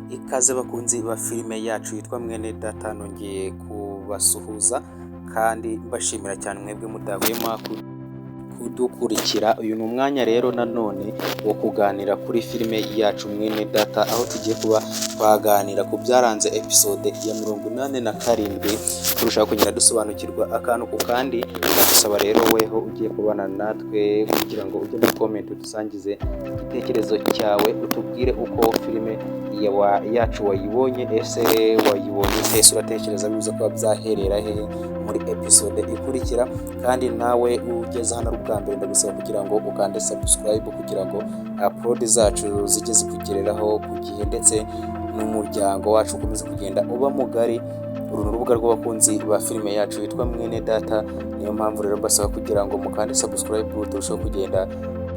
Ikaze bakunzi ba filime yacu yitwa Mwenedata, nongeye kubasuhuza kandi mbashimira cyane mwebwe mudahwema kudukurikira. Uyu ni umwanya rero nanone wo kuganira kuri filime yacu Mwenedata, aho tugiye kuba twaganira ku byaranze episode ya 87 turushaho kugenda dusobanukirwa akantu ku kandi. Dusaba rero weho ugiye kubana natwe kugira ngo ujye muri comment udusangize igitekerezo cyawe, utubwire uko filime yacu wayibonye. Ese wayibonye ese uratekereza biza kuba byaherera hehe muri episode ikurikira? Kandi nawe ugeze hano ubwa mbere ndagusaba kugira ngo ukande subscribe kugira ngo upload zacu zijye zikugereraho ku gihe, ndetse n'umuryango wacu ukomeze kugenda uba mugari. Uru ni urubuga rw'abakunzi ba filime yacu yitwa Mwenedata, niyo mpamvu rero mbasaba kugira ngo mukande subscribe turusheho kugenda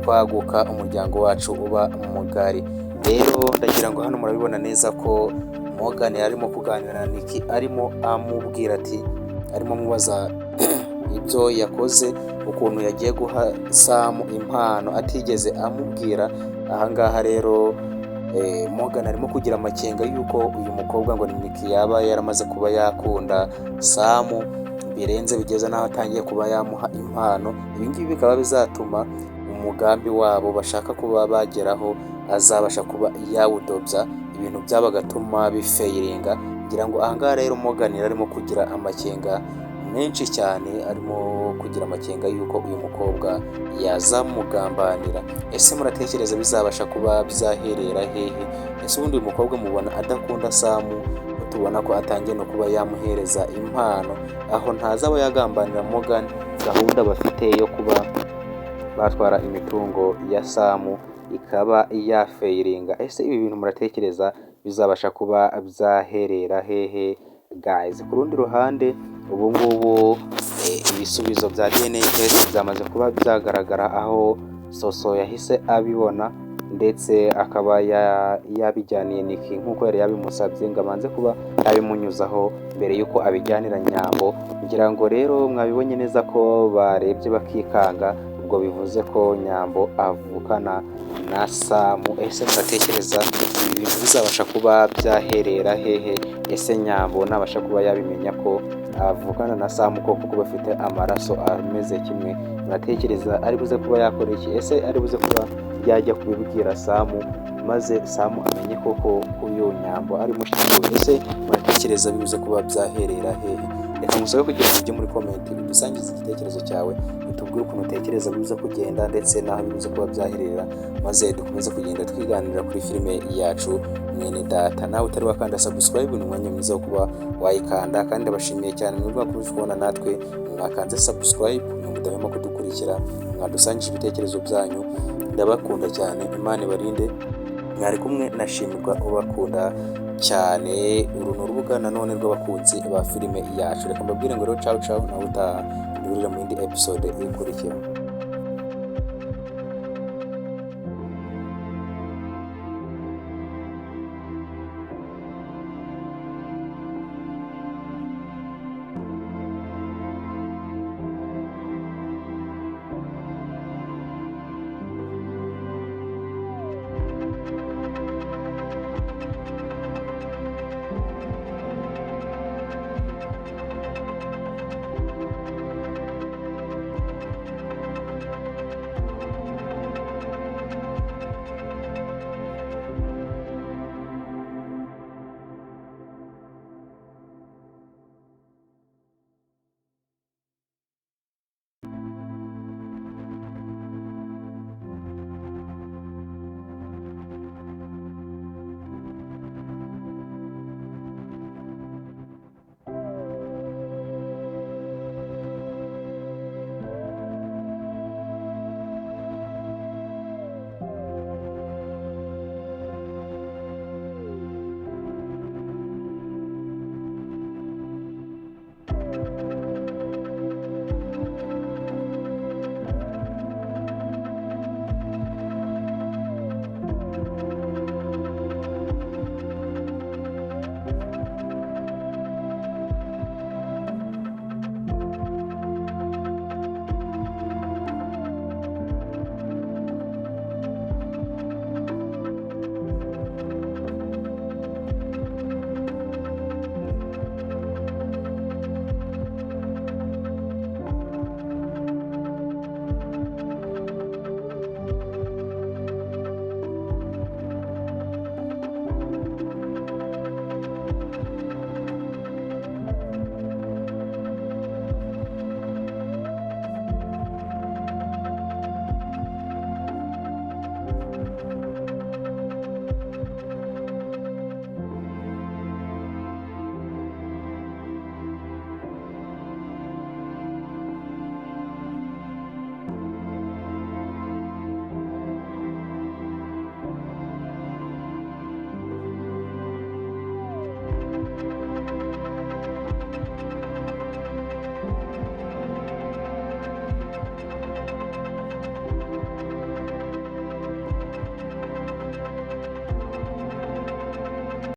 twaguka, umuryango wacu uba mugari. Rero ndagira ngo hano murabibona neza ko Morgan arimo kuganira na Nick, arimo amubwira ati, arimo mubaza ibyo yakoze, ukuntu yagiye guha Samu impano atigeze amubwira. Ahangaha rero Morgan arimo kugira amakenga yuko uyu mukobwa ngo ni Nick yaba yaramaze kuba yakunda Samu birenze, bigeza naho atangiye kuba yamuha impano. Ibi ngibi bikaba bizatuma umugambi wabo bashaka kuba bageraho azabasha kuba yawudobya, ibintu byaba gatuma bifeiringa. Ngira ngo ahangaha rero Morgan arimo kugira amakenga menshi cyane, arimo kugira amakenga yuko uyu mukobwa yazamugambanira. Ese muratekereza bizabasha kuba byaherera hehe? Ese ubundi uyu mukobwa mubona adakunda Samu? Tubona ko atangiye no kuba yamuhereza impano, aho ntazaba yagambanira Morgan gahunda bafite yo kuba batwara imitungo ya Samu ikaba yafeiringa. Ese ibi bintu muratekereza bizabasha kuba byaherera hehe guys? Ku rundi ruhande ubu ngubu ibisubizo bya DNA test byamaze kuba byagaragara, aho Soso yahise abibona ndetse akaba yabijyaniye Nick nk'uko yari yabimusabye ngo abanze kuba yabimunyuzaho mbere y'uko abijyanira Nyambo. Ngira ngo rero mwabibonye neza ko barebye bakikanga, ubwo bivuze ko Nyambo avukana na Samu. Ese muratekereza ibintu bizabasha kuba byaherera hehe? Ese Nyambo nabasha kuba yabimenya ko avukana na Samu kuko bafite amaraso ameze kimwe, muratekereza ari buze kuba yakora iki? Ese ari buze kuba yajya kubibwira Samu maze Samu amenye koko uyu Nyambo ari mushiki? Ese muratekereza bibuze kuba byaherera hehe? Reka musabe kugira ngo ujye muri comment udusangize igitekerezo cyawe, utubwire ukuntu utekereza bibuze kugenda ndetse naho bibuze kuba byaherera, maze dukomeze kugenda twiganirira kuri filime yacu Mwenedata. Nawe utari wakanda subscribe, ni umwanya mwiza wo kuba wayikanda, kandi abashimiye cyane mwebwe mwakomeje kubona natwe mwakanze subscribe, mudahwema kudukurikira, mwadusangije ibitekerezo byanyu. Ndabakunda cyane, Imana ibarinde. Mwari kumwe na Shimirwa ubakunda cyane. Uru ni urubuga nanone rw'abakunzi ba filime yacu. Reka mbabwire ngo rero ciao ciao, nawe utaha duhurira mu yindi episode ikurikira.